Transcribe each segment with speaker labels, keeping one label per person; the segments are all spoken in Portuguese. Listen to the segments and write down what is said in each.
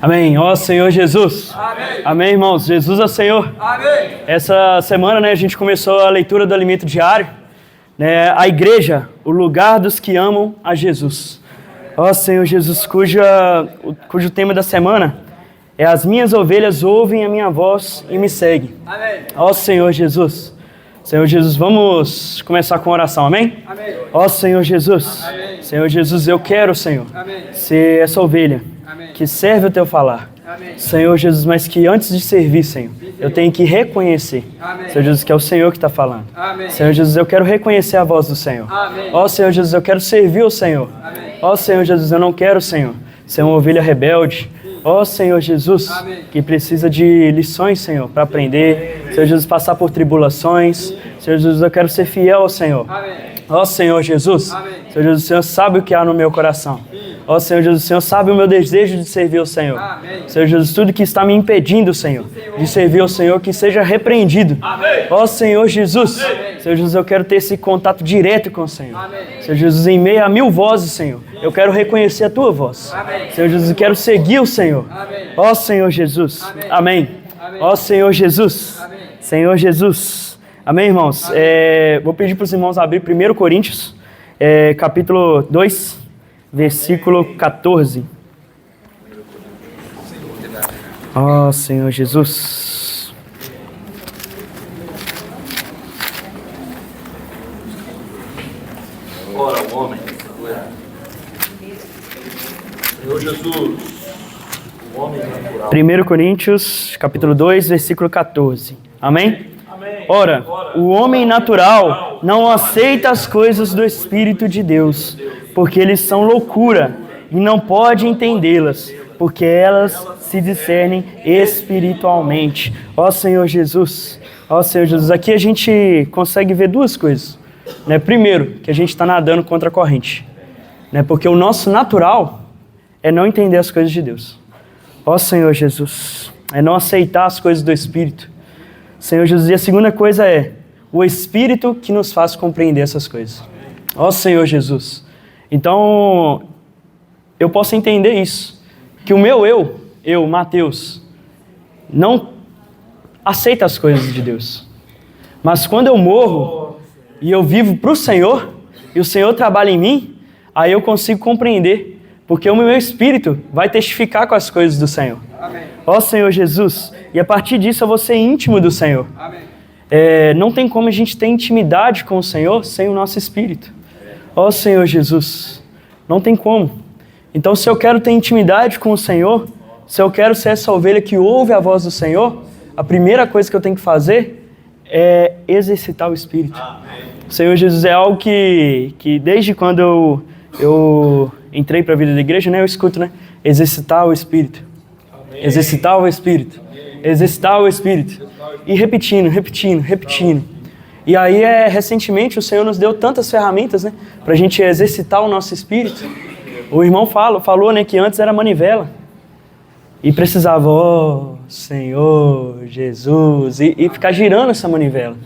Speaker 1: Amém. Ó Senhor Jesus.
Speaker 2: Amém.
Speaker 1: Amém, irmãos. Jesus é o Senhor.
Speaker 2: Amém.
Speaker 1: Essa semana, a gente começou a leitura do alimento diário. A igreja, o lugar dos que amam a Jesus. Ó Senhor Jesus, cujo tema da semana é: as minhas ovelhas ouvem a minha voz e me seguem.
Speaker 2: Amém.
Speaker 1: Ó Senhor Jesus. Senhor Jesus, vamos começar com oração, amém?
Speaker 2: Amém.
Speaker 1: Ó Senhor Jesus.
Speaker 2: Amém.
Speaker 1: Senhor Jesus, eu quero, Senhor,
Speaker 2: Amém.
Speaker 1: ser essa ovelha
Speaker 2: Amém.
Speaker 1: que serve o teu falar.
Speaker 2: Amém.
Speaker 1: Senhor Jesus, mas que antes de servir, Senhor, eu tenho que reconhecer,
Speaker 2: Amém.
Speaker 1: Senhor Jesus, que é o Senhor que está falando.
Speaker 2: Amém.
Speaker 1: Senhor Jesus, eu quero reconhecer a voz do Senhor.
Speaker 2: Amém.
Speaker 1: Ó Senhor Jesus, eu quero servir o Senhor.
Speaker 2: Amém.
Speaker 1: Ó Senhor Jesus, eu não quero, Senhor, ser uma ovelha rebelde. Ó Senhor Jesus,
Speaker 2: Amém.
Speaker 1: que precisa de lições, Senhor, para aprender. Senhor Jesus, passar por tribulações. Senhor Jesus, eu quero ser fiel ao Senhor.
Speaker 2: Amém.
Speaker 1: Ó Senhor Jesus,
Speaker 2: Amém.
Speaker 1: Senhor Jesus, o Senhor sabe o que há no meu coração. Ó Senhor Jesus, o Senhor sabe o meu desejo de servir ao Senhor.
Speaker 2: Amém.
Speaker 1: Senhor Jesus, tudo que está me impedindo, Senhor, de servir ao Senhor, que seja repreendido.
Speaker 2: Amém.
Speaker 1: Ó Senhor Jesus,
Speaker 2: Amém.
Speaker 1: Senhor Jesus, eu quero ter esse contato direto com o Senhor.
Speaker 2: Amém.
Speaker 1: Senhor Jesus, em meio a 1000 vozes, Senhor, eu quero reconhecer a Tua voz.
Speaker 2: Amém.
Speaker 1: Senhor Jesus, eu quero seguir o Senhor.
Speaker 2: Amém.
Speaker 1: Ó Senhor Jesus,
Speaker 2: Amém.
Speaker 1: amém.
Speaker 2: Amém.
Speaker 1: Ó Senhor Jesus,
Speaker 2: Amém.
Speaker 1: Senhor Jesus, amém, irmãos? Vou pedir para os irmãos abrir 1 Coríntios, capítulo 2, versículo 14. Ó Senhor Jesus.
Speaker 3: Ora, o homem. Senhor Jesus, o homem natural.
Speaker 1: 1 Coríntios, capítulo 2, versículo 14. Amém? Ora, o homem natural não aceita as coisas do Espírito de Deus, porque eles são loucura e não pode entendê-las, porque elas se discernem espiritualmente. Ó Senhor Jesus, ó Senhor Jesus, aqui a gente consegue ver duas coisas. Primeiro, que a gente está nadando contra a corrente, porque o nosso natural é não entender as coisas de Deus. Ó Senhor Jesus, é não aceitar as coisas do Espírito. Senhor Jesus, e a segunda coisa é o Espírito que nos faz compreender essas coisas. Ó Senhor Jesus. Então, eu posso entender isso, que o meu eu, Mateus, não aceita as coisas de Deus. Mas quando eu morro e eu vivo para o Senhor, e o Senhor trabalha em mim, aí eu consigo compreender, porque o meu espírito vai testificar com as coisas do Senhor.
Speaker 2: Amém.
Speaker 1: Ó Senhor Jesus, e a partir disso eu vou ser íntimo do Senhor.
Speaker 2: Amém.
Speaker 1: Não tem como a gente ter intimidade com o Senhor sem o nosso espírito. Ó Senhor Jesus, não tem como. Então, se eu quero ter intimidade com o Senhor, se eu quero ser essa ovelha que ouve a voz do Senhor, a primeira coisa que eu tenho que fazer é exercitar o espírito. O Senhor Jesus é algo que desde quando eu entrei para a vida da igreja, eu escuto, exercitar o espírito. Exercitar o espírito. Exercitar o espírito. E repetindo. E aí, recentemente, o Senhor nos deu tantas ferramentas, para a gente exercitar o nosso espírito. O irmão falou, que antes era manivela. E precisava, ó Senhor Jesus, e ficar girando essa manivela.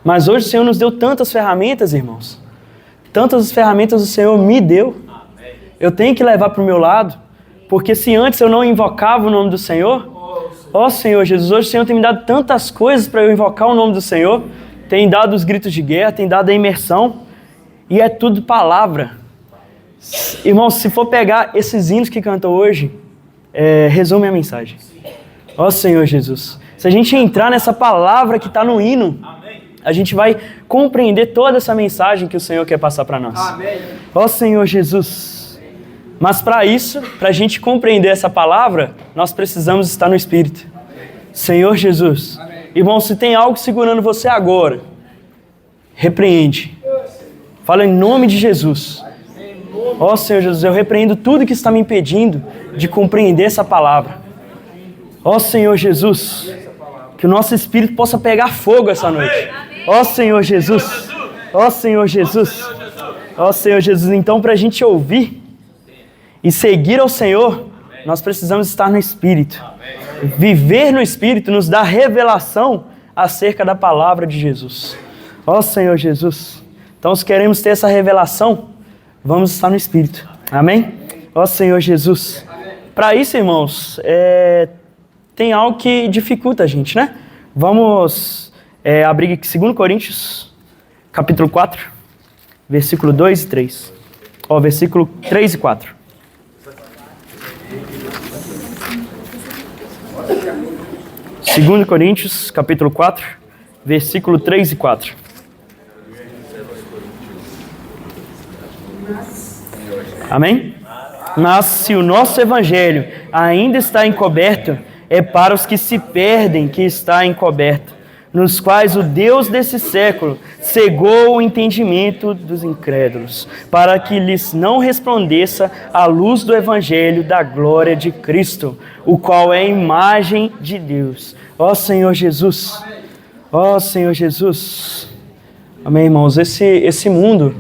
Speaker 1: Mas hoje o Senhor nos deu tantas ferramentas, irmãos. Tantas ferramentas o Senhor me deu. Eu tenho que levar para o meu lado. Porque se antes eu não invocava o nome do Senhor, ó Senhor Jesus, hoje o Senhor tem me dado tantas coisas para eu invocar o nome do Senhor. Tem dado os gritos de guerra, tem dado a imersão. E é tudo palavra. Irmãos, se for pegar esses hinos que cantam hoje, resume a mensagem. Ó Senhor Jesus, se a gente entrar nessa palavra que está no hino, a gente vai compreender toda essa mensagem que o Senhor quer passar para nós.
Speaker 2: Amém.
Speaker 1: Ó Senhor Jesus. Mas para isso, para a gente compreender essa palavra, nós precisamos estar no Espírito. Senhor Jesus.
Speaker 2: Amém.
Speaker 1: Irmão, se tem algo segurando você agora, repreende. Fala em nome de Jesus. Ó Senhor Jesus, eu repreendo tudo que está me impedindo de compreender essa palavra. Ó Senhor Jesus, que o nosso espírito possa pegar fogo essa noite. Ó Senhor Jesus. Ó Senhor Jesus. Ó Senhor Jesus, então para a gente ouvir e seguir ao Senhor, nós precisamos estar no Espírito. Viver no Espírito nos dá revelação acerca da palavra de Jesus. Ó Senhor Jesus. Então, se queremos ter essa revelação, vamos estar no Espírito. Amém? Ó Senhor Jesus. Para isso, irmãos, tem algo que dificulta a gente, né? Vamos abrir 2 Coríntios, capítulo 4, versículo 2 e 3. Ó, versículo 3 e 4. Segundo Coríntios, capítulo 4, versículo 3 e 4. Amém? Mas se o nosso evangelho ainda está encoberto, é para os que se perdem que está encoberto, nos quais o Deus desse século cegou o entendimento dos incrédulos, para que lhes não resplandeça a luz do evangelho da glória de Cristo, o qual é a imagem de Deus. Ó Senhor Jesus, ó Senhor Jesus. Amém, irmãos? Esse mundo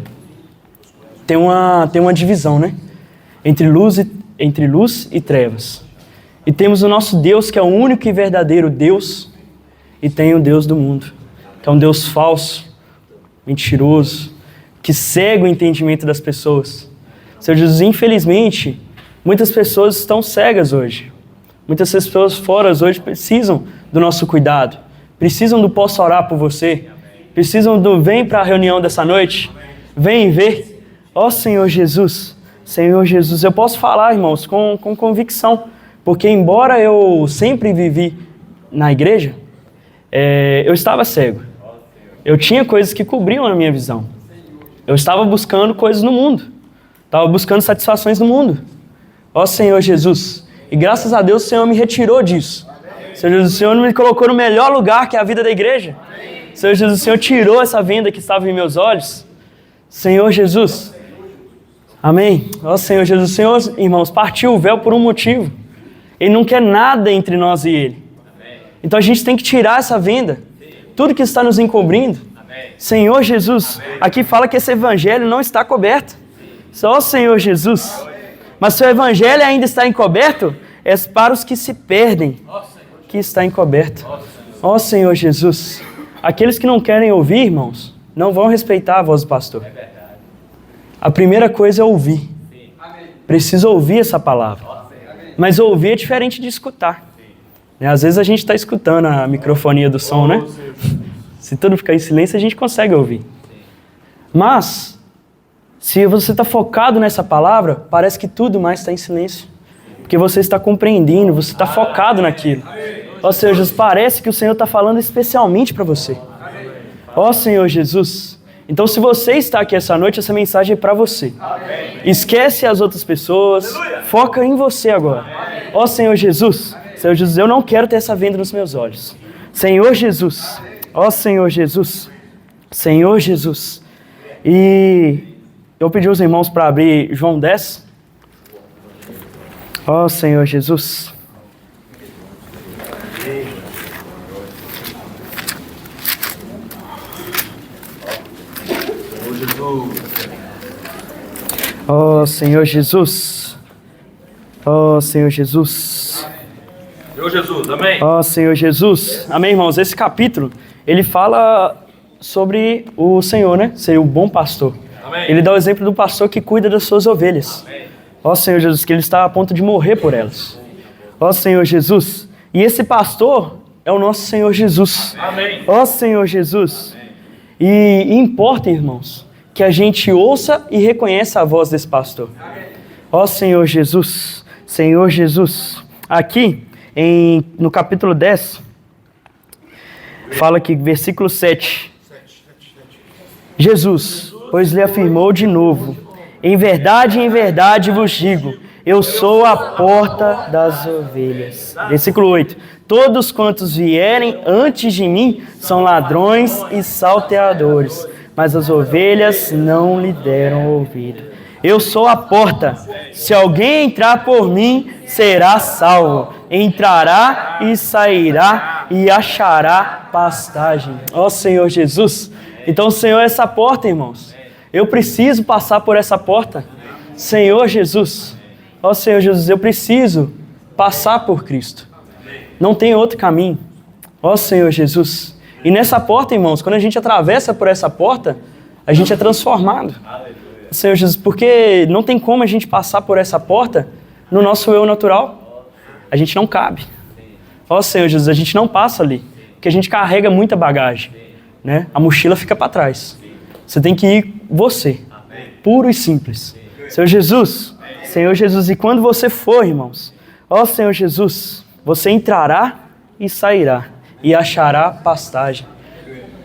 Speaker 1: tem uma divisão, né? Entre luz e trevas. E temos o nosso Deus, que é o único e verdadeiro Deus, e tem o Deus do mundo, que é um Deus falso, mentiroso, que cega o entendimento das pessoas. Senhor Jesus, infelizmente, muitas pessoas estão cegas hoje. Muitas pessoas fora hoje precisam do nosso cuidado, precisam do posso orar por você, precisam do vem para a reunião dessa noite, vem ver. Ó Senhor Jesus, Senhor Jesus, eu posso falar, irmãos, com convicção, porque embora eu sempre vivi na igreja, eu estava cego. Eu tinha coisas que cobriam a minha visão. Eu estava buscando coisas no mundo. Estava buscando satisfações no mundo. Ó Senhor Jesus. E graças a Deus o Senhor me retirou disso. Senhor Jesus, o Senhor me colocou no melhor lugar que é a vida da igreja. Senhor Jesus, o Senhor tirou essa venda que estava em meus olhos. Senhor Jesus. Amém. Ó Senhor Jesus. O Senhor, irmãos, partiu o véu por um motivo. Ele não quer nada entre nós e Ele. Então a gente tem que tirar essa venda. Tudo que está nos encobrindo. Senhor Jesus, aqui fala que esse evangelho não está coberto. Só Senhor Jesus. Mas se o evangelho ainda está encoberto, é para os que se perdem que está encoberto. Ó Senhor Jesus. Aqueles que não querem ouvir, irmãos, não vão respeitar a voz do pastor. A primeira coisa é ouvir. Preciso ouvir essa palavra. Mas ouvir é diferente de escutar. Às vezes a gente está escutando a microfonia do som, né? Se tudo ficar em silêncio, a gente consegue ouvir. Mas, se você está focado nessa palavra, parece que tudo mais está em silêncio. Porque você está compreendendo, você está focado naquilo. Ó Senhor Jesus, parece que o Senhor está falando especialmente para você. Ó Senhor Jesus. Então, se você está aqui essa noite, essa mensagem é para você. Esquece as outras pessoas, foca em você agora. Ó Senhor Jesus. Senhor Jesus, eu não quero ter essa venda nos meus olhos. Senhor Jesus, ó Senhor Jesus, Senhor Jesus. E eu pedi aos irmãos para abrir João 10. Ó Senhor Jesus. Ó Senhor Jesus. Ó Senhor Jesus.
Speaker 3: Senhor Jesus, amém.
Speaker 1: Ó Senhor Jesus. Amém, irmãos. Esse capítulo, ele fala sobre o Senhor, né? Ser o bom pastor.
Speaker 3: Amém.
Speaker 1: Ele dá o exemplo do pastor que cuida das suas ovelhas. Amém. Ó Senhor Jesus, que ele está a ponto de morrer por elas. Ó Senhor Jesus. E esse pastor é o nosso Senhor Jesus.
Speaker 3: Amém.
Speaker 1: Ó Senhor Jesus. E importa, irmãos, que a gente ouça e reconheça a voz desse pastor. Ó Senhor Jesus. Senhor Jesus. Aqui, no capítulo 10, fala aqui, versículo 7. Jesus, pois lhe afirmou de novo: em verdade vos digo, eu sou a porta das ovelhas. Versículo 8. Todos quantos vierem antes de mim são ladrões e salteadores, mas as ovelhas não lhe deram ouvido. Eu sou a porta. Se alguém entrar por mim, será salvo. Entrará e sairá e achará pastagem. Ó Senhor Jesus. Então o Senhor é essa porta, irmãos. Eu preciso passar por essa porta. Senhor Jesus. Ó Senhor Jesus, eu preciso passar por Cristo. Não tem outro caminho. Ó Senhor Jesus. E nessa porta, irmãos, quando a gente atravessa por essa porta, a gente é transformado. Senhor Jesus, porque não tem como a gente passar por essa porta no nosso eu natural. A gente não cabe. Ó Senhor Jesus, a gente não passa ali, porque a gente carrega muita bagagem, né? A mochila fica para trás. Você tem que ir você, puro e simples. Senhor Jesus, e quando você for, irmãos, ó Senhor Jesus, você entrará e sairá e achará pastagem.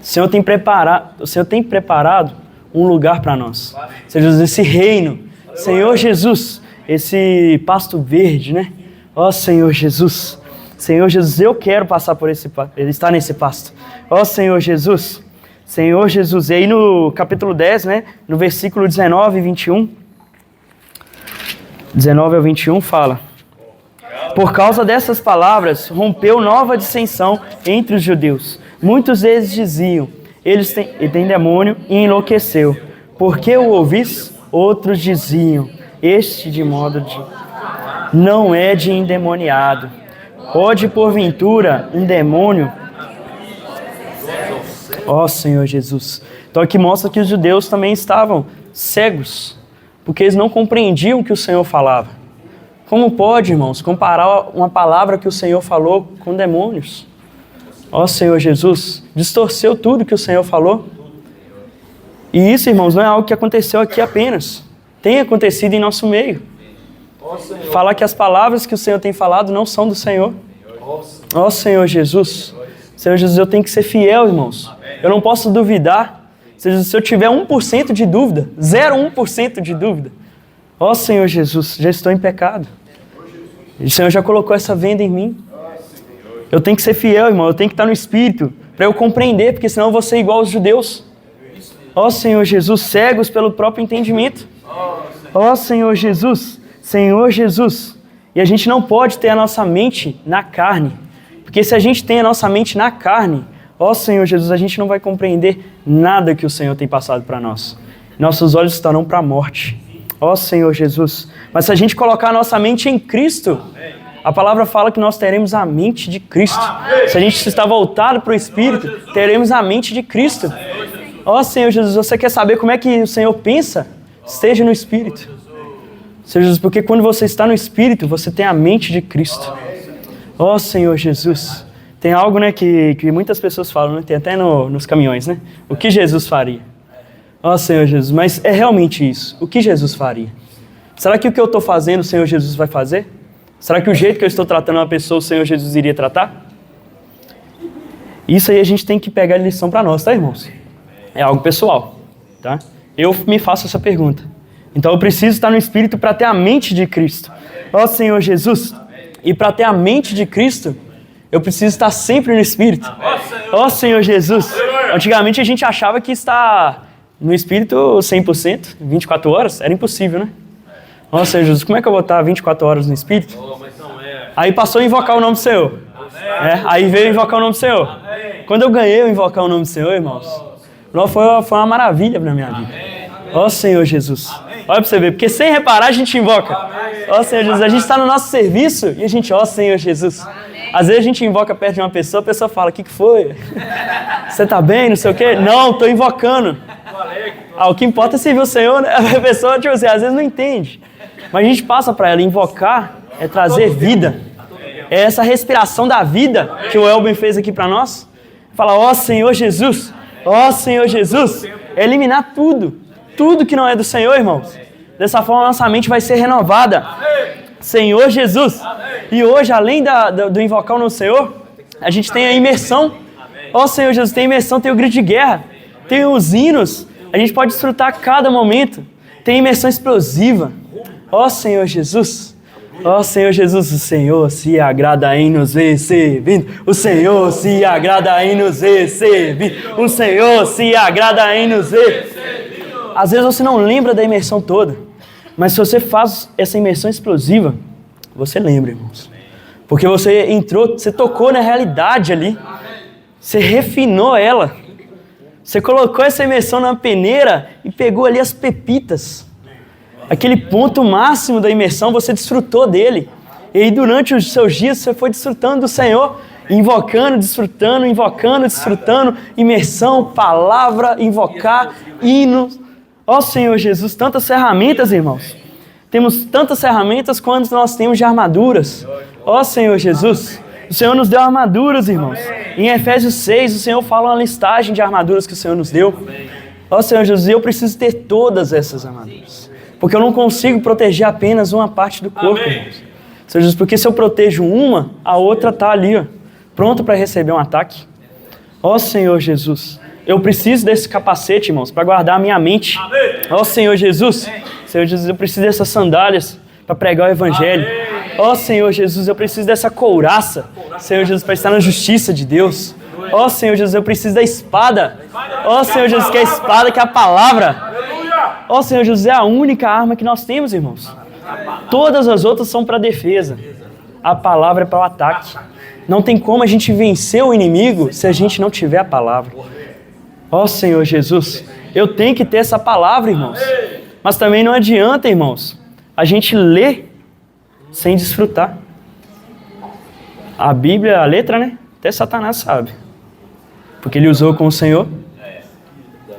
Speaker 1: O Senhor tem preparado um lugar para nós. Senhor Jesus, esse reino, Senhor Jesus, esse pasto verde, né? Ó Senhor Jesus, eu quero passar por estar nesse pasto. Ó Senhor Jesus, e aí no capítulo 10, né? No versículo 19 e 21, 19 ao 21 fala: por causa dessas palavras, rompeu nova dissensão entre os judeus. Muitos deles diziam, ele tem demônio, e enlouqueceu. Porque o ouvis? Outros diziam, este de modo de... não é de endemoniado. Pode, porventura, um demônio... Ó Senhor Jesus. Então aqui mostra que os judeus também estavam cegos, porque eles não compreendiam o que o Senhor falava. Como pode, irmãos, comparar uma palavra que o Senhor falou com demônios? Ó Senhor Jesus, distorceu tudo que o Senhor falou. E isso, irmãos, não é algo que aconteceu aqui apenas. Tem acontecido em nosso meio. Falar que as palavras que o Senhor tem falado não são do Senhor. Ó Senhor Jesus. Senhor Jesus, eu tenho que ser fiel, irmãos. Eu não posso duvidar. Senhor Jesus, se eu tiver 1% de dúvida, 0,1% de dúvida, ó Senhor Jesus, já estou em pecado. O Senhor já colocou essa venda em mim. Eu tenho que ser fiel, irmão. Eu tenho que estar no Espírito para eu compreender, porque senão eu vou ser igual aos judeus. Ó Senhor Jesus, cegos pelo próprio entendimento. Ó Senhor Jesus, E a gente não pode ter a nossa mente na carne. Porque se a gente tem a nossa mente na carne, ó Senhor Jesus, a gente não vai compreender nada que o Senhor tem passado para nós. Nossos olhos estarão para a morte. Ó Senhor Jesus. Mas se a gente colocar a nossa mente em Cristo, a palavra fala que nós teremos a mente de Cristo. Se a gente está voltado para o Espírito, teremos a mente de Cristo. Ó Senhor Jesus, você quer saber como é que o Senhor pensa? Esteja no Espírito. Senhor Jesus, porque quando você está no Espírito, você tem a mente de Cristo. Ó Senhor Jesus. Tem algo, né, que muitas pessoas falam, né? Tem até nos caminhões, né? O que Jesus faria? Ó Senhor Jesus, mas é realmente isso. O que Jesus faria? Será que o que eu estou fazendo, o Senhor Jesus vai fazer? Será que o jeito que eu estou tratando uma pessoa, o Senhor Jesus iria tratar? Isso aí a gente tem que pegar a lição para nós, tá, irmãos? É algo pessoal, tá? Eu me faço essa pergunta. Então eu preciso estar no Espírito para ter a mente de Cristo. Ó Senhor Jesus, e para ter a mente de Cristo, eu preciso estar sempre no Espírito. Ó Senhor Jesus, antigamente a gente achava que estar no Espírito 100%, 24 horas, era impossível, né? Ó Senhor Jesus, como é que eu vou estar 24 horas no Espírito? Aí passou a invocar o nome do Senhor. Aí veio invocar o nome do Senhor. Quando eu ganhei o invocar o nome do Senhor, irmãos, foi uma maravilha na minha vida. Ó Senhor Jesus. Olha para você ver, porque sem reparar a gente invoca. Ó Senhor Jesus, a gente está no nosso serviço e a gente, ó Senhor Jesus. Às vezes a gente invoca perto de uma pessoa, a pessoa fala, o que foi? Você está bem, não sei o quê? Não, estou invocando. O que importa é servir o Senhor, né? A pessoa, tipo assim, às vezes não entende. Mas a gente passa para ela, invocar é trazer vida. É essa respiração da vida que o Elben fez aqui para nós. Fala, ó Senhor Jesus, é eliminar tudo que não é do Senhor, irmãos. Dessa forma, nossa mente vai ser renovada. Senhor Jesus. E hoje, além do invocar o nome do Senhor, a gente tem a imersão. Ó Senhor Jesus, tem a imersão, tem o grito de guerra, tem os hinos. A gente pode desfrutar a cada momento. Tem imersão explosiva. Ó Senhor Jesus. Ó Senhor Jesus, o Senhor se agrada em nos receber. O Senhor se agrada em nos receber. O Senhor se agrada em nos receber. Às vezes você não lembra da imersão toda, mas se você faz essa imersão explosiva, você lembra, irmãos. Porque você entrou, você tocou na realidade ali, você refinou ela, você colocou essa imersão na peneira e pegou ali as pepitas. Aquele ponto máximo da imersão, você desfrutou dele. E aí durante os seus dias você foi desfrutando do Senhor, invocando, desfrutando, imersão, palavra, invocar, hino. Ó Senhor Jesus, tantas ferramentas, irmãos. Temos tantas ferramentas quanto nós temos de armaduras. Ó Senhor Jesus, o Senhor nos deu armaduras, irmãos. Em Efésios 6, o Senhor fala uma listagem de armaduras que o Senhor nos deu. Ó Senhor Jesus, eu preciso ter todas essas armaduras. Porque eu não consigo proteger apenas uma parte do corpo, irmãos. Senhor Jesus, porque se eu protejo uma, a outra está ali, ó, pronta para receber um ataque. Ó Senhor Jesus, eu preciso desse capacete, irmãos, para guardar a minha mente. Ó Senhor Jesus, Senhor Jesus, eu preciso dessas sandálias para pregar o Evangelho. Ó Senhor Jesus, eu preciso dessa couraça, Senhor Jesus, para estar na justiça de Deus. Ó Senhor Jesus, eu preciso da espada. Ó Senhor Jesus, que é a espada, que é a palavra. Ó Senhor Jesus, é a única arma que nós temos, irmãos. Todas as outras são para defesa. A palavra é para o ataque. Não tem como a gente vencer o inimigo se a gente não tiver a palavra. Ó Senhor Jesus, eu tenho que ter essa palavra, irmãos. Mas também não adianta, irmãos, a gente ler sem desfrutar. A Bíblia, a letra, né? Até Satanás sabe. Porque ele usou com o Senhor.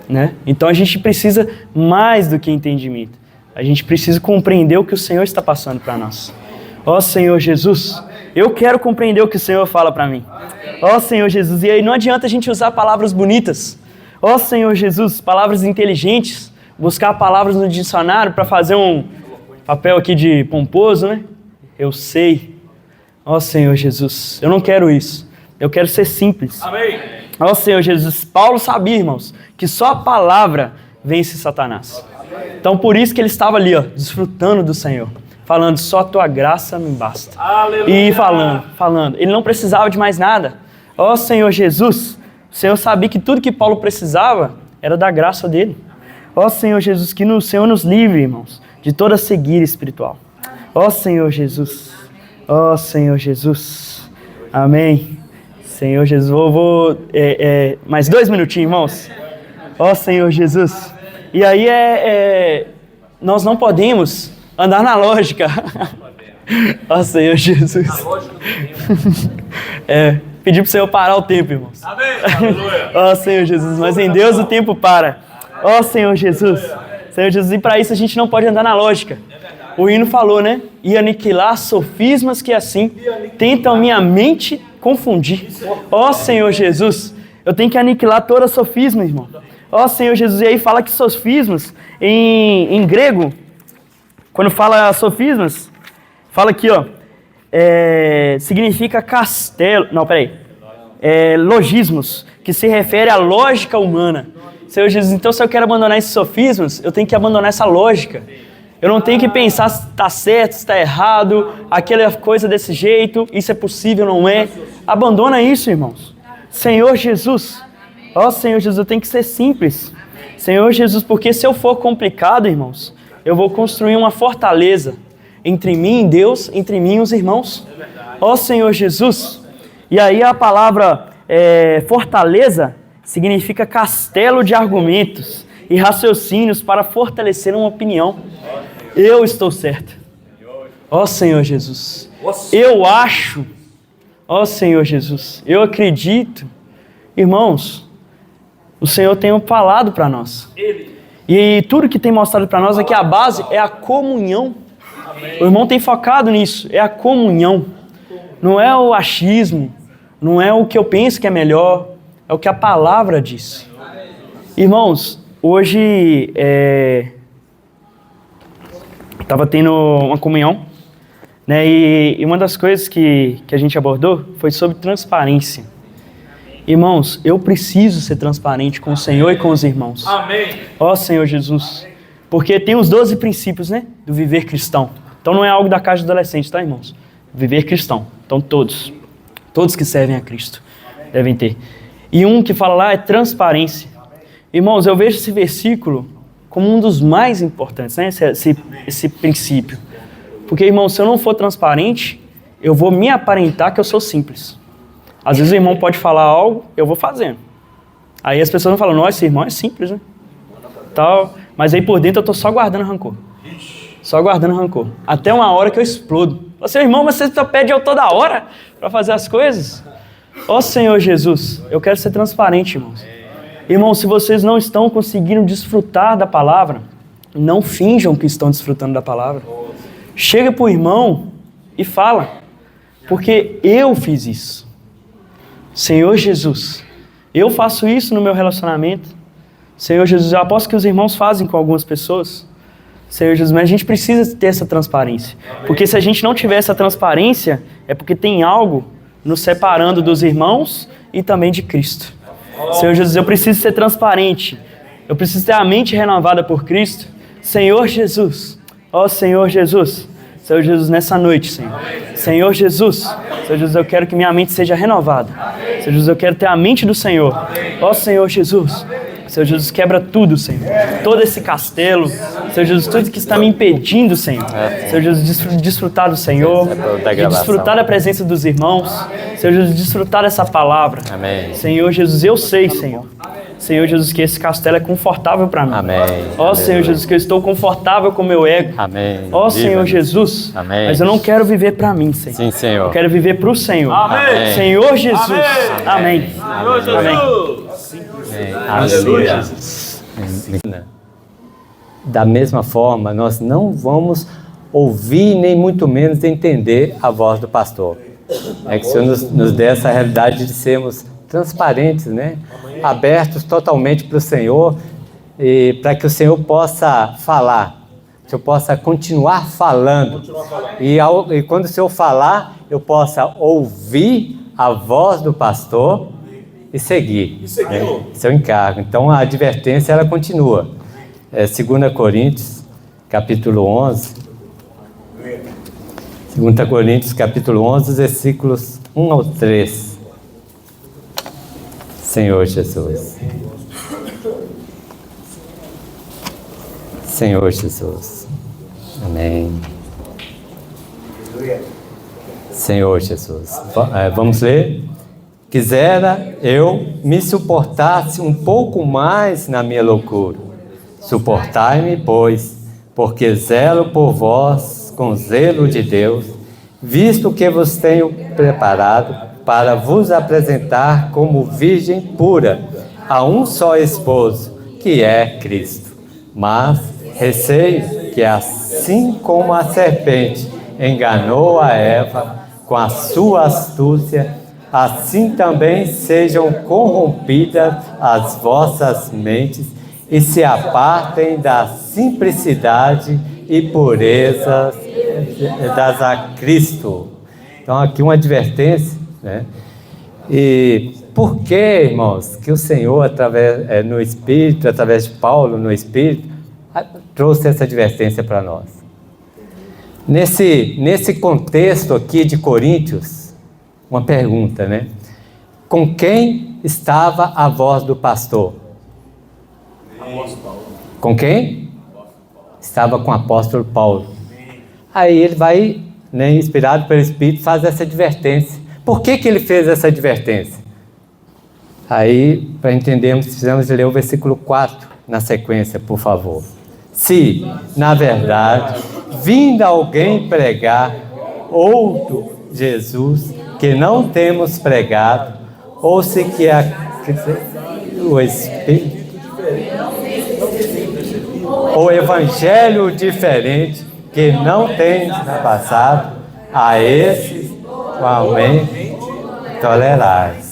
Speaker 1: Né? Então a gente precisa mais do que entendimento. A gente precisa compreender o que o Senhor está passando para nós. Ó Senhor Jesus, eu quero compreender o que o Senhor fala para mim. Ó Senhor Jesus, e aí não adianta a gente usar palavras bonitas. Ó Senhor Jesus, palavras inteligentes, buscar palavras no dicionário para fazer um papel aqui de pomposo, né? Eu sei. Ó Senhor Jesus, eu não quero isso. Eu quero ser simples.
Speaker 3: Amém.
Speaker 1: Ó Senhor Jesus, Paulo sabia, irmãos, que só a palavra vence Satanás. Então por isso que ele estava ali, ó, desfrutando do Senhor. Falando, só a tua graça me basta. Aleluia. E falando. Ele não precisava de mais nada. Ó Senhor Jesus, o Senhor sabia que tudo que Paulo precisava era da graça dele. Ó Senhor Jesus, que o Senhor nos livre, irmãos, de toda cegueira espiritual. Ó Senhor Jesus. Ó Senhor Jesus. Amém. Senhor Jesus, vou mais 2 minutinhos, irmãos. Ó Senhor Jesus. E aí nós não podemos andar na lógica. Ó Senhor Jesus. Pedir para o Senhor parar o tempo, irmãos. Amém. Ó Senhor Jesus, mas em Deus o tempo para. Ó Senhor Jesus. Senhor Jesus, e para isso a gente não pode andar na lógica. O hino falou, né? E aniquilar sofismas que assim tentam minha mente confundir. Ó Senhor Jesus, eu tenho que aniquilar toda sofisma, irmão. Ó Senhor Jesus, e aí fala que sofismas, em grego, quando fala sofismas, fala aqui, ó, significa castelo, logismos, que se refere à lógica humana. Senhor Jesus, então se eu quero abandonar esses sofismas, eu tenho que abandonar essa lógica. Eu não tenho que pensar se está certo, se está errado, aquela coisa desse jeito, isso é possível, não é. Abandona isso, irmãos. Senhor Jesus, ó Senhor Jesus, eu tenho que ser simples. Senhor Jesus, porque se eu for complicado, irmãos, eu vou construir uma fortaleza entre mim e Deus, entre mim e os irmãos. Ó Senhor Jesus, e aí a palavra fortaleza significa castelo de argumentos e raciocínios para fortalecer uma opinião. Eu estou certo. Ó Senhor Jesus. Eu acho. Ó Senhor Jesus. Eu acredito. Irmãos, o Senhor tem falado para nós. E tudo que tem mostrado para nós é que a base é a comunhão. O irmão tem focado nisso. É a comunhão. Não é o achismo. Não é o que eu penso que é melhor. É o que a palavra diz. Irmãos, hoje estava tendo uma comunhão, né? E uma das coisas que a gente abordou foi sobre transparência. Irmãos, eu preciso ser transparente com o Senhor e com os irmãos. Amém. Ó Senhor Jesus. Porque tem os 12 princípios, né? Do viver cristão. Então não é algo da casa de adolescente, tá, irmãos? Viver cristão. Então todos que servem a Cristo devem ter. E um que fala lá é transparência. Irmãos, eu vejo esse versículo como um dos mais importantes, né? Esse princípio. Porque, irmão, se eu não for transparente, eu vou me aparentar que eu sou simples. Às vezes o irmão pode falar algo, eu vou fazendo. Aí as pessoas vão falar, nossa, esse irmão é simples, né? Tal. Mas aí por dentro eu estou só guardando rancor. Só guardando rancor. Até uma hora que eu explodo. Você, irmão, mas você pede eu toda hora para fazer as coisas? Ó Senhor Jesus, eu quero ser transparente, irmãos. Irmãos, se vocês não estão conseguindo desfrutar da palavra, não finjam que estão desfrutando da palavra. Chega para o irmão e fala, porque eu fiz isso. Senhor Jesus, eu faço isso no meu relacionamento. Senhor Jesus, eu aposto que os irmãos fazem com algumas pessoas. Senhor Jesus, mas a gente precisa ter essa transparência. Porque se a gente não tiver essa transparência, é porque tem algo nos separando dos irmãos e também de Cristo. Senhor Jesus, eu preciso ser transparente. Eu preciso ter a mente renovada por Cristo. Senhor Jesus, ó Senhor Jesus, Senhor Jesus, nessa noite, Senhor. Senhor Jesus, Senhor Jesus, eu quero que minha mente seja renovada. Senhor Jesus, eu quero ter a mente do Senhor. Ó Senhor Jesus, Senhor Jesus, quebra tudo, Senhor. Todo esse castelo, Senhor Jesus, tudo que está me impedindo, Senhor. Senhor Jesus, desfrutar do Senhor, de desfrutar da presença dos irmãos. Senhor Jesus, desfrutar dessa palavra.
Speaker 2: Amém.
Speaker 1: Senhor Jesus, eu sei, Senhor. Senhor Jesus, que esse castelo é confortável para mim.
Speaker 2: Amém.
Speaker 1: Ó Senhor Jesus, que eu estou confortável com o meu ego.
Speaker 2: Amém.
Speaker 1: Ó Senhor Jesus,
Speaker 2: Amém.
Speaker 1: mas eu não quero viver para mim, Senhor.
Speaker 2: Sim, Senhor.
Speaker 1: Eu quero viver para o Senhor.
Speaker 3: Amém.
Speaker 1: Senhor Jesus. Amém.
Speaker 3: Senhor Jesus.
Speaker 2: Aleluia. Da mesma forma, nós não vamos ouvir, nem muito menos entender a voz do pastor. É que o Senhor nos dê essa realidade de sermos transparentes, né? Abertos totalmente para o Senhor, e para que o Senhor possa falar, que eu possa continuar falando. E quando o Senhor falar, eu possa ouvir a voz do pastor e seguir. Né? Esse é o encargo. Então a advertência ela continua. 2 Coríntios, capítulo 11. 2 Coríntios, capítulo 11, versículos 1 ao 3. Senhor Jesus. Senhor Jesus. Amém. Senhor Jesus. Vamos ler? Quisera eu me suportasse um pouco mais na minha loucura. Suportai-me, pois, porque zelo por vós com zelo de Deus, visto que vos tenho preparado para vos apresentar como virgem pura a um só esposo, que é Cristo. Mas receio que assim como a serpente enganou a Eva com a sua astúcia, assim também sejam corrompidas as vossas mentes e se apartem da simplicidade e pureza das a Cristo. Então aqui uma advertência, né? E por que, irmãos, que o Senhor, através no Espírito, através de Paulo no Espírito, trouxe essa advertência para nós? Nesse contexto aqui de Coríntios, uma pergunta, né? Com quem estava a voz do pastor? Com quem? Estava com o apóstolo Paulo. Aí ele vai, né, inspirado pelo Espírito, faz essa advertência. Por que ele fez essa advertência? Aí, para entendermos, precisamos de ler o versículo 4 na sequência, por favor. Se, na verdade, vindo alguém pregar outro Jesus que não temos pregado, ou se que o Espírito, ou evangelho diferente que não tem passado, a esses igualmente tolerais.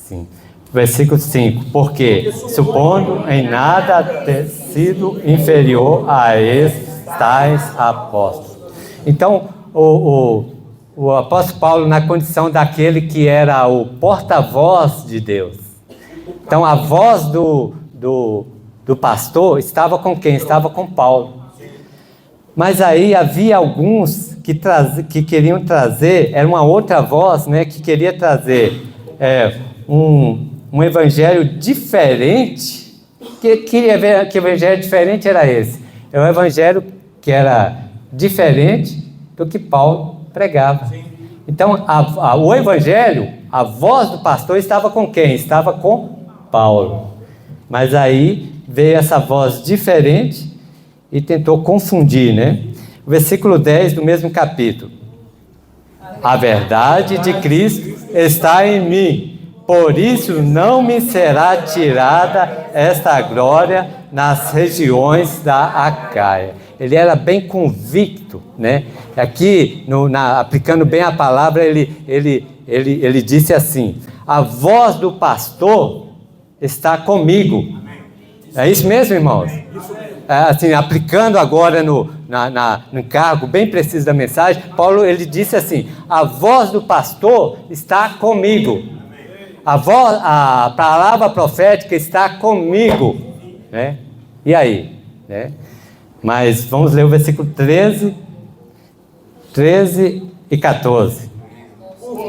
Speaker 2: Sim. Versículo 5. Porque, supondo em nada ter sido inferior a esses tais apóstolos. Então, o apóstolo Paulo, na condição daquele que era o porta-voz de Deus. Então, a voz do pastor estava com quem? Estava com Paulo. Mas aí havia alguns que queriam trazer, era uma outra voz, né, que queria trazer um evangelho diferente. Que evangelho diferente era esse? É um evangelho que era diferente do que Paulo pregava. Então, o evangelho, a voz do pastor estava com quem? Estava com Paulo. Mas aí veio essa voz diferente e tentou confundir, né? Versículo 10 do mesmo capítulo. A verdade de Cristo está em mim, Por isso não me será tirada esta glória nas regiões da Acaia. Ele era bem convicto, né? Aqui, aplicando bem a palavra, ele disse assim: a voz do pastor está comigo. É isso mesmo, irmãos? Assim, aplicando agora no encargo bem preciso da mensagem, Paulo ele disse assim: a voz do pastor está comigo. A palavra profética está comigo, né? E aí, né? Mas vamos ler o versículo 13 e 14.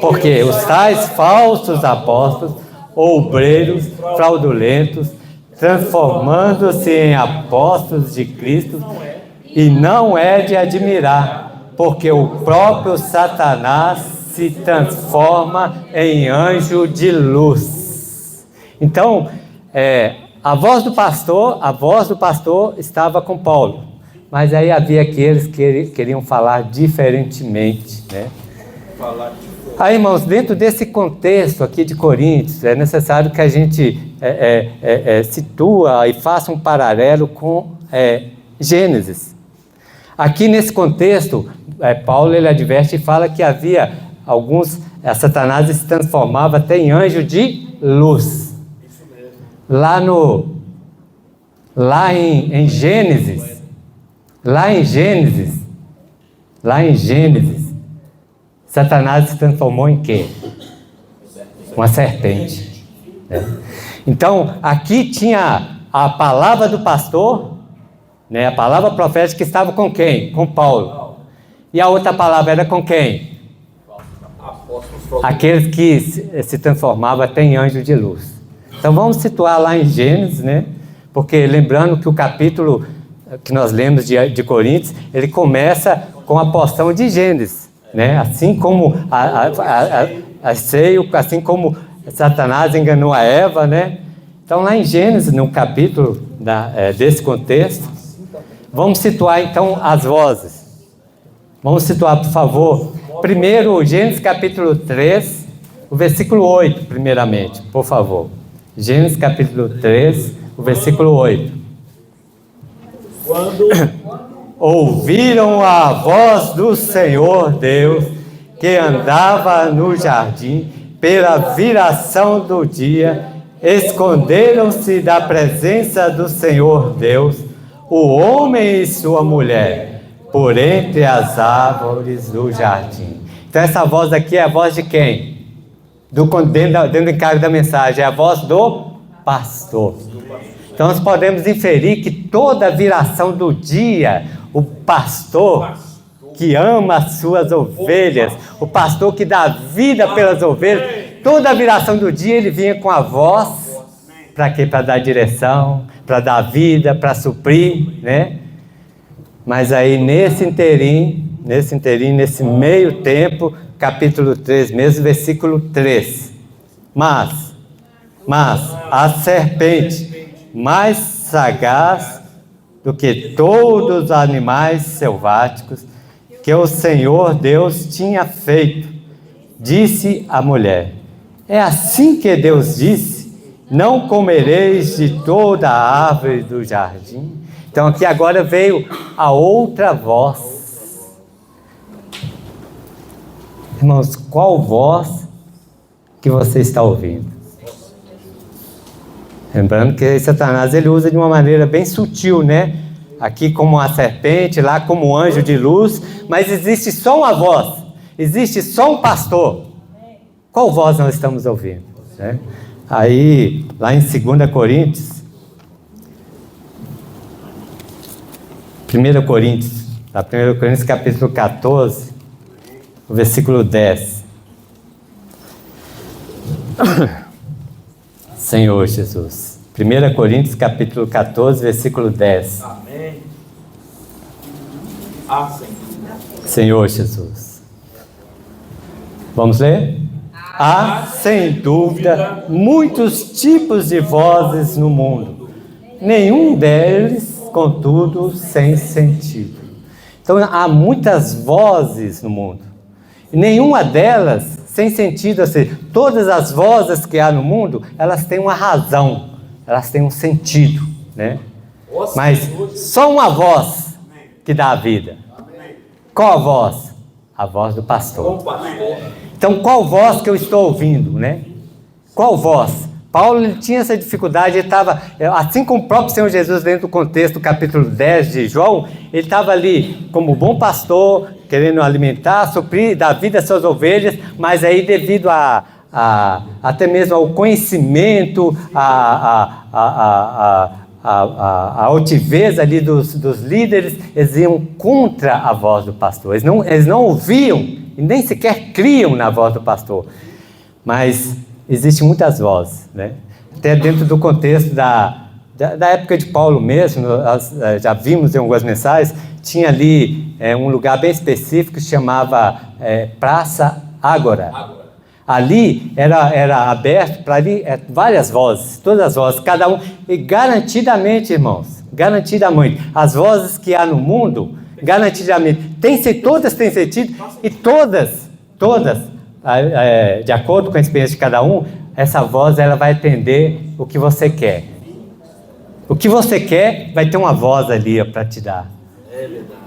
Speaker 2: Porque os tais falsos apóstolos, obreiros fraudulentos, transformando-se em apóstolos de Cristo, e não é de admirar, porque o próprio Satanás se transforma em anjo de luz. Então, a voz do pastor estava com Paulo, mas aí havia aqueles que queriam falar diferentemente, né? Aí, irmãos, dentro desse contexto aqui de Coríntios, é necessário que a gente situa e faça um paralelo com Gênesis. Aqui nesse contexto, Paulo ele adverte e fala que havia Satanás se transformava até em anjo de luz. Lá em Gênesis, Satanás se transformou em quê? Uma serpente. Então, aqui tinha a palavra do pastor, né? A palavra profética estava com quem? Com Paulo. E a outra palavra era com quem? Aqueles que se transformavam até em anjo de luz. Então vamos situar lá em Gênesis, né? Porque lembrando que o capítulo que nós lemos de Coríntios, ele começa com a porção de Gênesis, né? Assim como assim como Satanás enganou a Eva, né? Então lá em Gênesis, no capítulo desse contexto, vamos situar então as vozes. Vamos situar, por favor, primeiro Gênesis capítulo 3, o versículo 8, primeiramente, por favor. Gênesis capítulo 3, o versículo 8.
Speaker 3: Quando
Speaker 2: ouviram a voz do Senhor Deus, que andava no jardim, pela viração do dia, esconderam-se da presença do Senhor Deus, o homem e sua mulher, por entre as árvores do jardim. Então essa voz aqui é a voz de quem? Dentro do encargo da mensagem, é a voz do pastor. Então nós podemos inferir que toda viração do dia, o pastor que ama as suas ovelhas, o pastor que dá vida pelas ovelhas, toda a viração do dia ele vinha com a voz, para quê? Para dar direção, para dar vida, para suprir, né? Mas aí nesse meio tempo, capítulo 3 mesmo, versículo 3. Mas a serpente, mais sagaz do que todos os animais selváticos que o Senhor Deus tinha feito, disse à mulher: é assim que Deus disse, não comereis de toda a árvore do jardim? Então aqui agora veio a outra voz. Irmãos, qual voz que você está ouvindo? Lembrando que Satanás ele usa de uma maneira bem sutil, né? Aqui como a serpente, lá como um anjo de luz, mas existe só uma voz, existe só um pastor. Qual voz nós estamos ouvindo? Né? Aí, lá em 2 Coríntios, 1 Coríntios capítulo 14, o versículo 10. Senhor Jesus. 1 Coríntios capítulo 14, versículo 10.
Speaker 3: Amém.
Speaker 2: Senhor Jesus. Vamos ler? Há, sem dúvida, muitos tipos de vozes no mundo. Nenhum deles, contudo, sem sentido. Então, há muitas vozes no mundo. E nenhuma delas sem sentido. Assim, todas as vozes que há no mundo, elas têm uma razão, elas têm um sentido, né? Mas só uma voz que dá a vida. Qual a voz? A voz do pastor. Então, qual voz que eu estou ouvindo, né? Qual voz? Paulo ele tinha essa dificuldade, ele estava, assim como o próprio Senhor Jesus, dentro do contexto do capítulo 10 de João, ele estava ali como bom pastor, querendo alimentar, suprir, dar vida às suas ovelhas, mas aí devido até mesmo ao conhecimento, a altivez ali dos líderes, eles iam contra a voz do pastor, eles não ouviam e nem sequer criam na voz do pastor. Mas existem muitas vozes, né? Até dentro do contexto da época de Paulo mesmo, nós já vimos em algumas mensagens, tinha ali um lugar bem específico que se chamava Praça Ágora. Ali era aberto para ali várias vozes, todas as vozes, cada um, e garantidamente, irmãos, garantidamente, as vozes que há no mundo, garantidamente, todas têm sentido, e todas, de acordo com a experiência de cada um, essa voz ela vai atender o que você quer. O que você quer vai ter uma voz ali para te dar,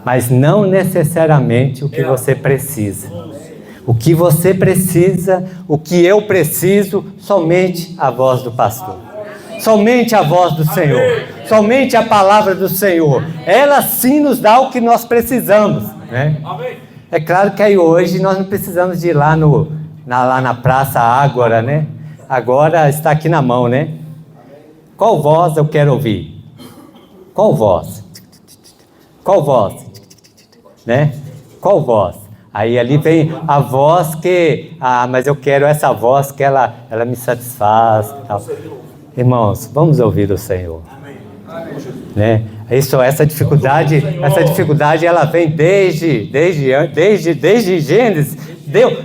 Speaker 2: mas não necessariamente o que você precisa. O que você precisa, o que eu preciso, somente a voz do pastor. Somente a voz do Senhor. Somente a palavra do Senhor. Ela sim nos dá o que nós precisamos, né? É claro que aí hoje nós não precisamos de ir lá na Praça Ágora, né? Agora está aqui na mão, né? Qual voz eu quero ouvir? Qual voz? Qual voz? Né? Qual voz? Aí ali vem a voz que, mas eu quero essa voz que ela me satisfaz. Tal. Irmãos, vamos ouvir o Senhor. Né? Essa dificuldade ela vem desde Gênesis.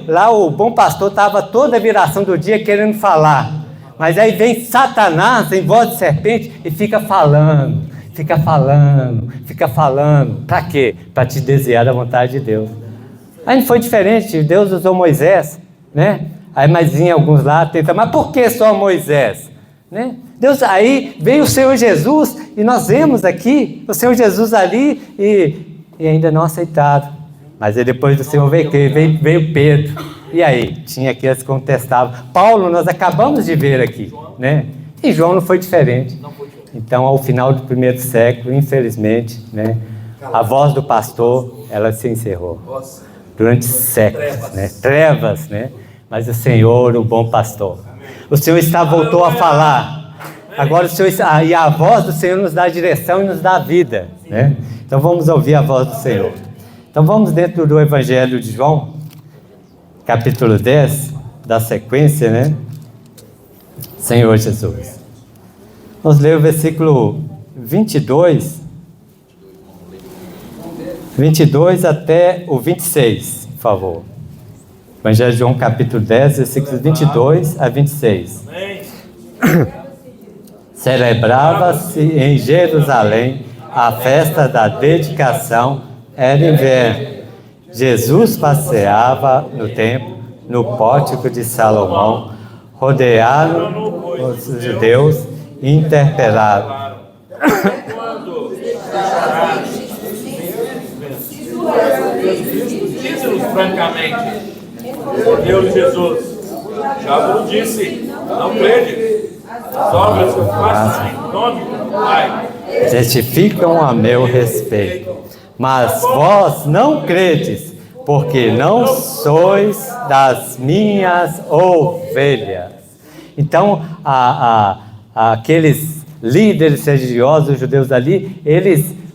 Speaker 2: Lá o bom pastor estava toda a viração do dia querendo falar. Mas aí vem Satanás em voz de serpente e fica falando. Para quê? Para te desviar da vontade de Deus. Aí não foi diferente, Deus usou Moisés, né? Aí mas vinha alguns lá, mas por que só Moisés? Né? Aí veio o Senhor Jesus, e nós vemos aqui o Senhor Jesus ali, e ainda não aceitaram. Mas aí depois do Senhor veio Pedro, e aí? Tinha aqueles que contestavam. Paulo nós acabamos de ver aqui, né? E João não foi diferente. Então ao final do primeiro século, infelizmente, né? A voz do pastor, ela se encerrou. Durante séculos, né? Trevas, né? Mas o Senhor, o bom pastor. O Senhor voltou a falar. Agora o Senhor e a voz do Senhor nos dá a direção e nos dá a vida, né? Então vamos ouvir a voz do Senhor. Então vamos dentro do Evangelho de João, capítulo 10, da sequência, né? Senhor Jesus. Vamos ler o versículo 22 até o 26, por favor. Evangelho de João, capítulo 10, versículos 22 a 26. Celebrava-se em Jerusalém a festa da dedicação, era inverno. Jesus passeava no templo, no pórtico de Salomão, rodearam os judeus e interpelaram.
Speaker 3: Diz-nos francamente, Deus Jesus, já vos disse, não crede. As obras que eu faço em nome do Pai
Speaker 2: testificam a meu respeito, mas vós não credes, porque não sois das minhas ovelhas. Então, aqueles líderes religiosos, os judeus ali,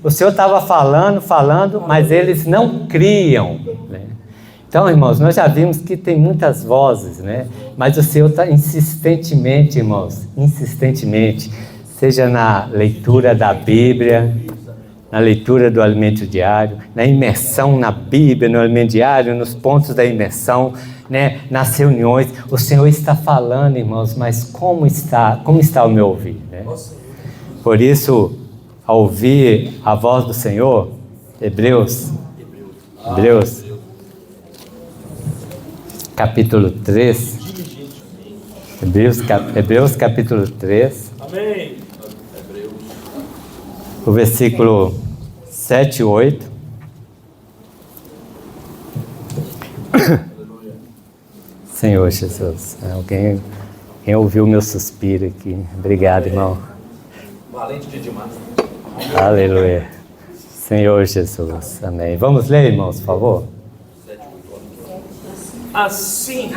Speaker 2: o Senhor estava falando, mas eles não criam, né? Então, irmãos, nós já vimos que tem muitas vozes, né? Mas o Senhor está insistentemente, irmãos, seja na leitura da Bíblia, na leitura do alimento diário, na imersão na Bíblia, no alimento diário, nos pontos da imersão, né? Nas reuniões, o Senhor está falando, irmãos, mas como está o meu ouvir, né? Por isso, ao ouvir a voz do Senhor, Hebreus, capítulo 3. Hebreus capítulo 3.
Speaker 3: Amém.
Speaker 2: O versículo 7 e 8. Senhor Jesus, alguém ouviu o meu suspiro aqui. Obrigado, irmão.
Speaker 3: Valente de demais.
Speaker 2: Aleluia. Senhor Jesus, amém. Vamos ler, irmãos, por favor.
Speaker 3: Assim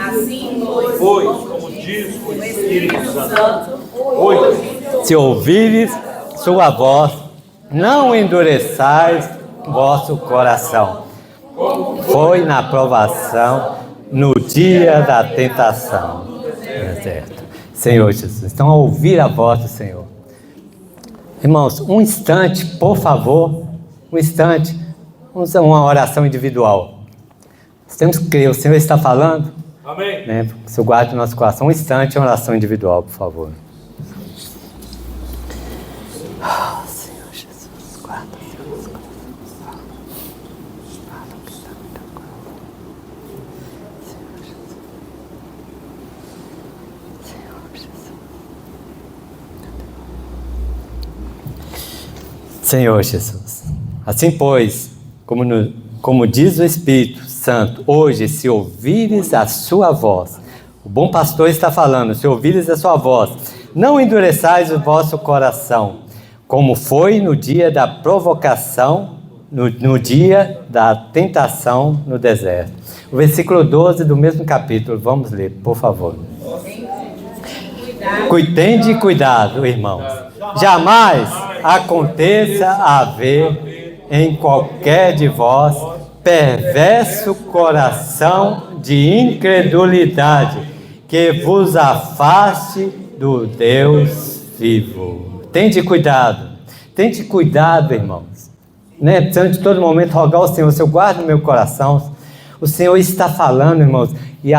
Speaker 3: pois, como diz o Espírito Santo, hoje,
Speaker 2: Se ouvires sua voz, não endureçais vosso coração. Foi na provação, no dia da tentação. Certo. Senhor Jesus, então a ouvir a voz do Senhor. Irmãos, um instante, por favor, um instante, vamos fazer uma oração individual. Nós temos que crer, o Senhor está falando,
Speaker 3: amém.
Speaker 2: né? Que o Senhor guarde o nosso coração. Um instante, uma oração individual, por favor. Senhor Jesus, guarda o nosso coração. Senhor Jesus, assim pois, como diz o Espírito Santo, hoje, se ouvires a sua voz, o bom pastor está falando, se ouvires a sua voz, não endureçais o vosso coração, como foi no dia da provocação, no dia da tentação no deserto. O versículo 12 do mesmo capítulo, vamos ler, por favor. Tende cuidado, irmãos, jamais aconteça haver em qualquer de vós perverso coração de incredulidade, que vos afaste do Deus vivo. Tende cuidado, irmãos. Né? Precisamos de todo momento rogar ao Senhor, Senhor, guarda o meu coração. O Senhor está falando, irmãos, e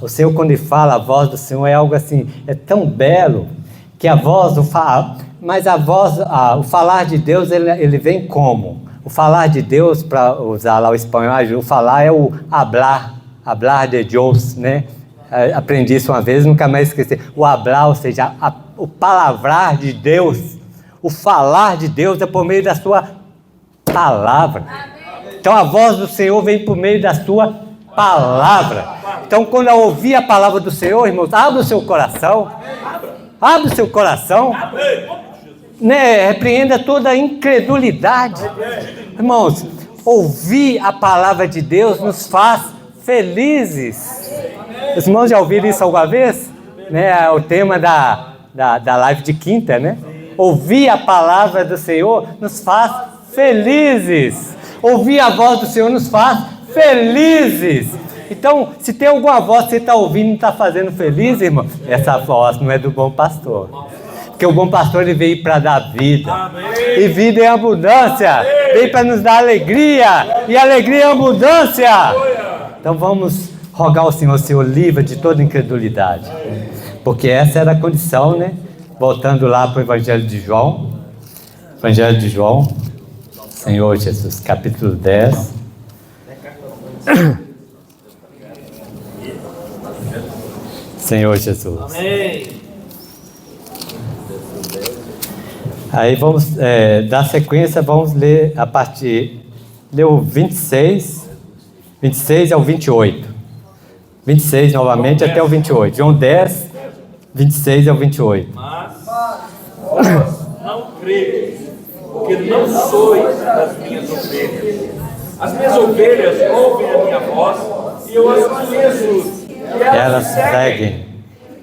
Speaker 2: o Senhor, quando ele fala, a voz do Senhor é algo assim, é tão belo, que a voz, mas a voz, o falar de Deus, ele vem como? O falar de Deus, para usar lá o espanhol, o falar é o hablar de Deus, né? Aprendi isso uma vez, nunca mais esqueci. O hablar, ou seja, o palavrar de Deus, o falar de Deus é por meio da sua palavra. Então a voz do Senhor vem por meio da sua palavra. Então quando eu ouvir a palavra do Senhor, irmãos, abre o seu coração. Abre o seu coração. Né? Repreenda toda a incredulidade. Irmãos, ouvir a palavra de Deus nos faz felizes. Os irmãos já ouviram isso alguma vez? Né? O tema da live de quinta, né? Ouvir a palavra do Senhor nos faz felizes. Ouvir a voz do Senhor nos faz felizes. Então, se tem alguma voz que você está ouvindo e não está fazendo feliz, irmão, essa voz não é do bom pastor. Porque o bom pastor, ele veio para dar vida. Amém. E vida é abundância. Amém. Veio para nos dar alegria. E alegria é abundância. Então vamos rogar ao Senhor, Senhor, livra de toda incredulidade. Porque essa era a condição, né? Voltando lá para o Evangelho de João. Evangelho de João. Senhor Jesus, capítulo 10. Senhor Jesus.
Speaker 3: Amém.
Speaker 2: Aí vamos dar sequência, vamos ler a partir do 26 ao 28. 26 novamente até o 28. João 10, 26 ao 28.
Speaker 3: Mas vós não credes, porque não sois das minhas ovelhas. As minhas ovelhas ouvem a minha voz e eu as conheço. E elas seguem.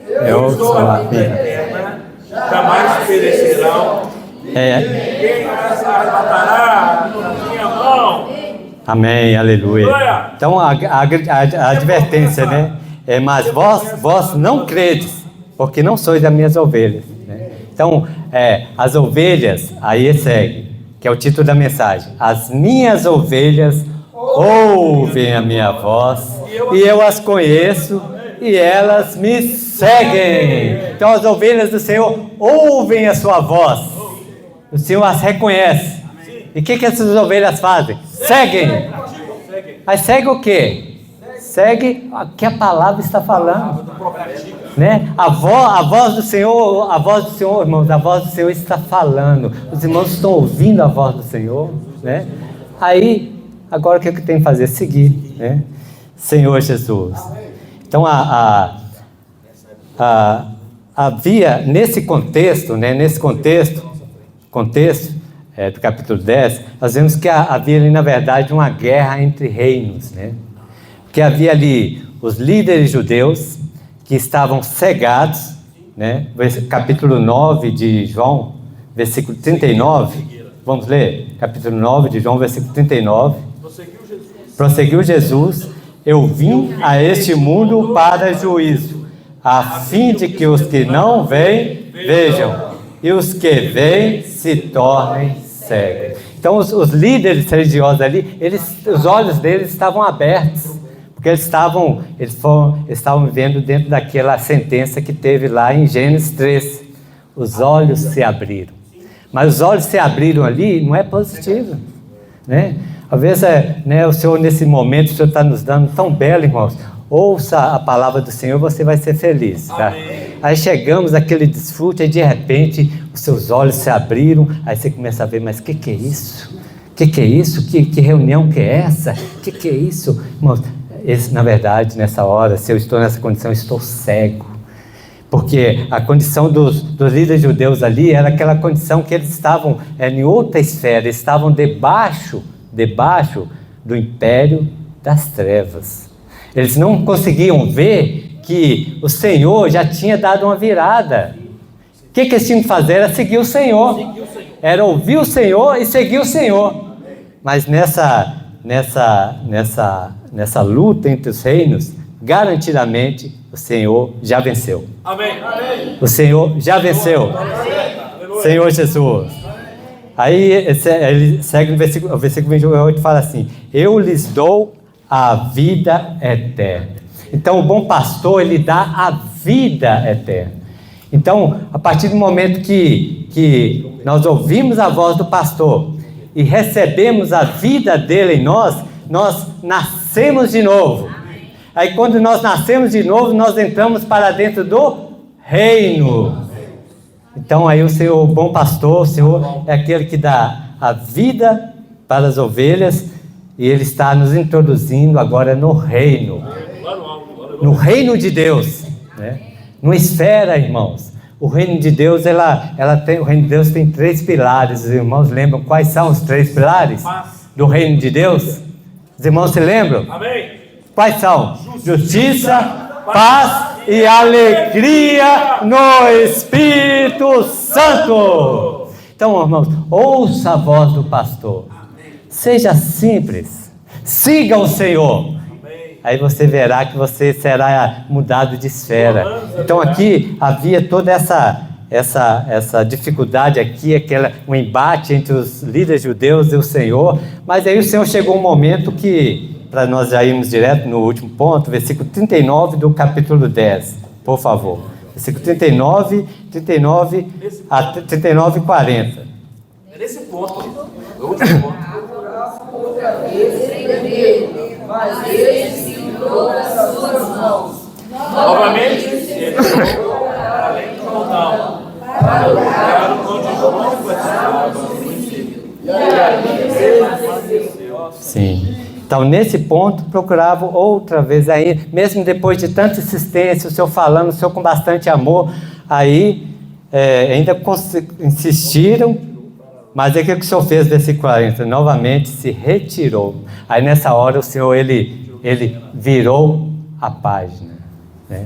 Speaker 2: Eu sou a vida
Speaker 3: eterna, jamais perecerão. Ninguém as arrebatará da minha mão.
Speaker 2: Amém, aleluia. Então a advertência, né? Mas vós não credes, porque não sois das minhas ovelhas. Né? Então, as ovelhas, aí segue, que é o título da mensagem. As minhas ovelhas ouvem a minha voz, e eu as conheço, e elas me seguem. Então as ovelhas do Senhor ouvem a sua voz. O Senhor as reconhece. E o que essas ovelhas fazem? Seguem. Mas segue o quê? segue o que a palavra está falando, né? A voz do Senhor, irmãos, a voz do Senhor está falando. Os irmãos estão ouvindo a voz do Senhor, né? Aí, agora o que tem que fazer? Seguir, né? Senhor Jesus. Então, havia nesse contexto, né? Nesse contexto do capítulo 10, nós vemos que havia ali, na verdade, uma guerra entre reinos, né? Porque havia ali os líderes judeus que estavam cegados, né? Capítulo 9 de João, versículo 39, vamos ler? Capítulo 9 de João, versículo 39. Prosseguiu Jesus: eu vim a este mundo para juízo, a fim de que os que não veem, vejam, e os que veem se tornem cegos. Então os líderes religiosos ali, os olhos deles estavam abertos, porque eles estavam vivendo dentro daquela sentença que teve lá em Gênesis 3. Os olhos se abriram. Mas os olhos se abriram ali não é positivo, né? Às vezes, o Senhor, nesse momento, o Senhor está nos dando tão belo, irmãos. Ouça a palavra do Senhor, você vai ser feliz, tá? Aí chegamos àquele desfrute, e de repente os seus olhos se abriram, aí você começa a ver, mas o que é isso? O que é isso? Que reunião que é essa? O que é isso? Irmãos, na verdade, nessa hora, se eu estou nessa condição, eu estou cego. Porque a condição dos líderes judeus ali era aquela condição que eles estavam em outra esfera, eles estavam debaixo do império das trevas. Eles não conseguiam ver que o Senhor já tinha dado uma virada. O que eles tinham que fazer era seguir o Senhor. Era ouvir o Senhor e seguir o Senhor. Mas nessa luta entre os reinos, garantidamente o Senhor já venceu.
Speaker 3: Amém.
Speaker 2: O Senhor já venceu. Senhor Jesus. Aí ele segue no versículo 28 e fala assim: eu lhes dou a vida eterna. Então o bom pastor, ele dá a vida eterna. Então, a partir do momento que nós ouvimos a voz do pastor e recebemos a vida dele em nós nascemos de novo. Aí quando nós nascemos de novo, nós entramos para dentro do reino. Então aí o bom pastor, o Senhor é aquele que dá a vida para as ovelhas, e Ele está nos introduzindo agora no reino de Deus, né? Numa esfera, irmãos. O reino de Deus, o reino de Deus tem 3 pilares. Os irmãos lembram quais são os 3 pilares do reino de Deus? Os irmãos se lembram?
Speaker 3: Amém.
Speaker 2: Quais são? Justiça, paz e alegria no Espírito Santo. Então, irmãos, ouça a voz do pastor. Seja simples. Siga o Senhor. Aí você verá que você será mudado de esfera. Então aqui havia toda essa dificuldade aqui, um embate entre os líderes judeus e o Senhor. Mas aí o Senhor chegou um momento que, para nós já irmos direto no último ponto, versículo 39 do capítulo 10, por favor. Versículo 39 e 40.
Speaker 3: É nesse ponto, no último ponto.
Speaker 4: Outra vez estendeu, mas ele se livrou das suas mãos.
Speaker 3: Novamente, ele levou além do Jordão, para o lugar onde João batizava no Egito. E ali permaneceu.
Speaker 2: Sim. Então, nesse ponto, procuravam outra vez, aí, mesmo depois de tanta insistência, o Senhor falando, o Senhor com bastante amor, aí ainda insistiram, mas é o que o Senhor fez, versículo 40, novamente se retirou. Aí nessa hora o Senhor, ele virou a página, né?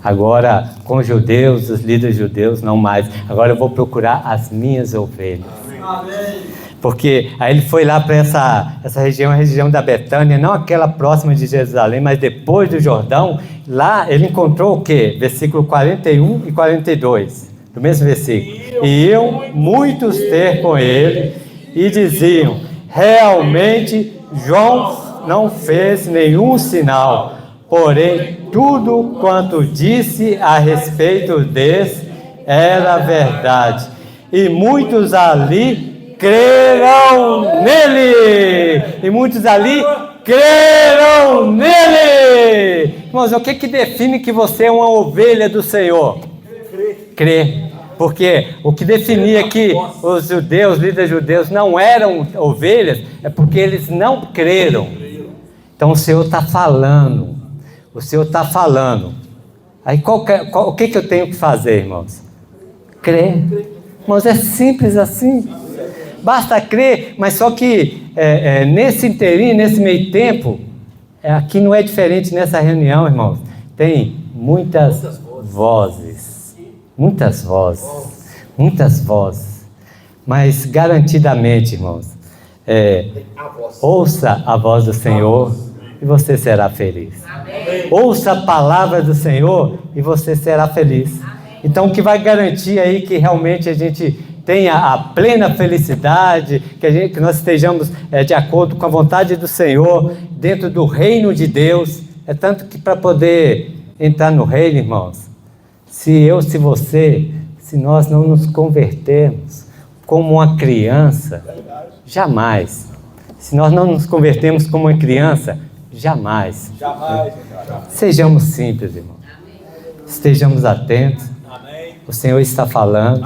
Speaker 2: Agora, com os judeus, os líderes judeus, não mais. Agora eu vou procurar as minhas ovelhas. Amém. Porque aí ele foi lá para essa região, a região da Betânia, não aquela próxima de Jerusalém, mas depois do Jordão. Lá ele encontrou o quê? Versículo 41 e 42, do mesmo versículo. E iam muitos ter com ele e diziam: realmente João não fez nenhum sinal, porém tudo quanto disse a respeito desse era verdade. E muitos ali creram nele. E muitos ali creram nele. Irmãos, o que define que você é uma ovelha do Senhor? Crer. Porque o que definia que os judeus, líderes judeus, não eram ovelhas, é porque eles não creram. Então o Senhor está falando. O Senhor está falando. Aí o que eu tenho que fazer, irmãos? Crer. Irmãos, é simples assim. Basta crer, mas só que nesse inteirinho, nesse meio tempo, aqui não é diferente nessa reunião, irmãos. Tem muitas vozes. Muitas vozes. Mas garantidamente, irmãos, ouça a voz do Senhor e você será feliz. Amém. Ouça a palavra do Senhor e você será feliz. Amém. Então, o que vai garantir aí que realmente a gente tenha a plena felicidade, que nós estejamos de acordo com a vontade do Senhor, dentro do reino de Deus, é tanto que para poder entrar no reino, irmãos, se nós não nos convertermos como uma criança, jamais. Se nós não nos convertermos como uma criança, jamais. Sejamos simples, irmão. Estejamos atentos. O Senhor está falando.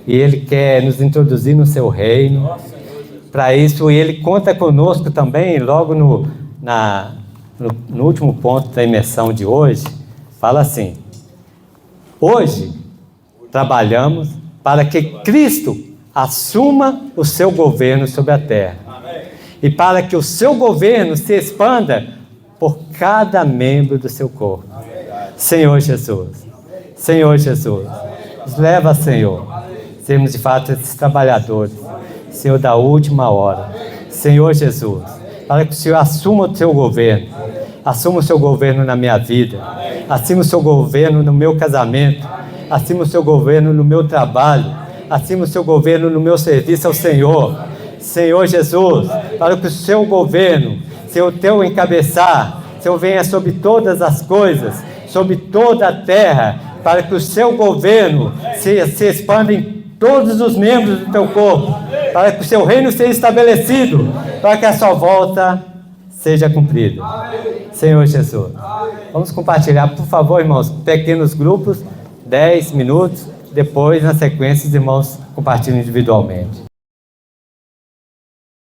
Speaker 2: E Ele quer nos introduzir no seu reino. Para isso, Ele conta conosco também, logo no último ponto da imersão de hoje, fala assim: hoje trabalhamos para que Cristo assuma o seu governo sobre a terra. E para que o seu governo se expanda por cada membro do seu corpo. Senhor Jesus, nos leva, Senhor, sermos de fato esses trabalhadores, Senhor, da última hora. Senhor Jesus, para que o Senhor assuma o seu governo, assuma o seu governo na minha vida, assuma o seu governo no meu casamento, assuma o seu governo no meu trabalho, assuma o seu governo no meu serviço ao Senhor. Senhor Jesus, para que o seu governo, Senhor, teu encabeçar, Senhor, venha sobre todas as coisas, sobre toda a terra, para que o seu governo se expanda em todos os membros do teu corpo, para que o seu reino seja estabelecido, para que a sua volta seja cumprida. Senhor Jesus, vamos compartilhar, por favor, irmãos, pequenos grupos, 10 minutos, depois, na sequência, os irmãos compartilham individualmente.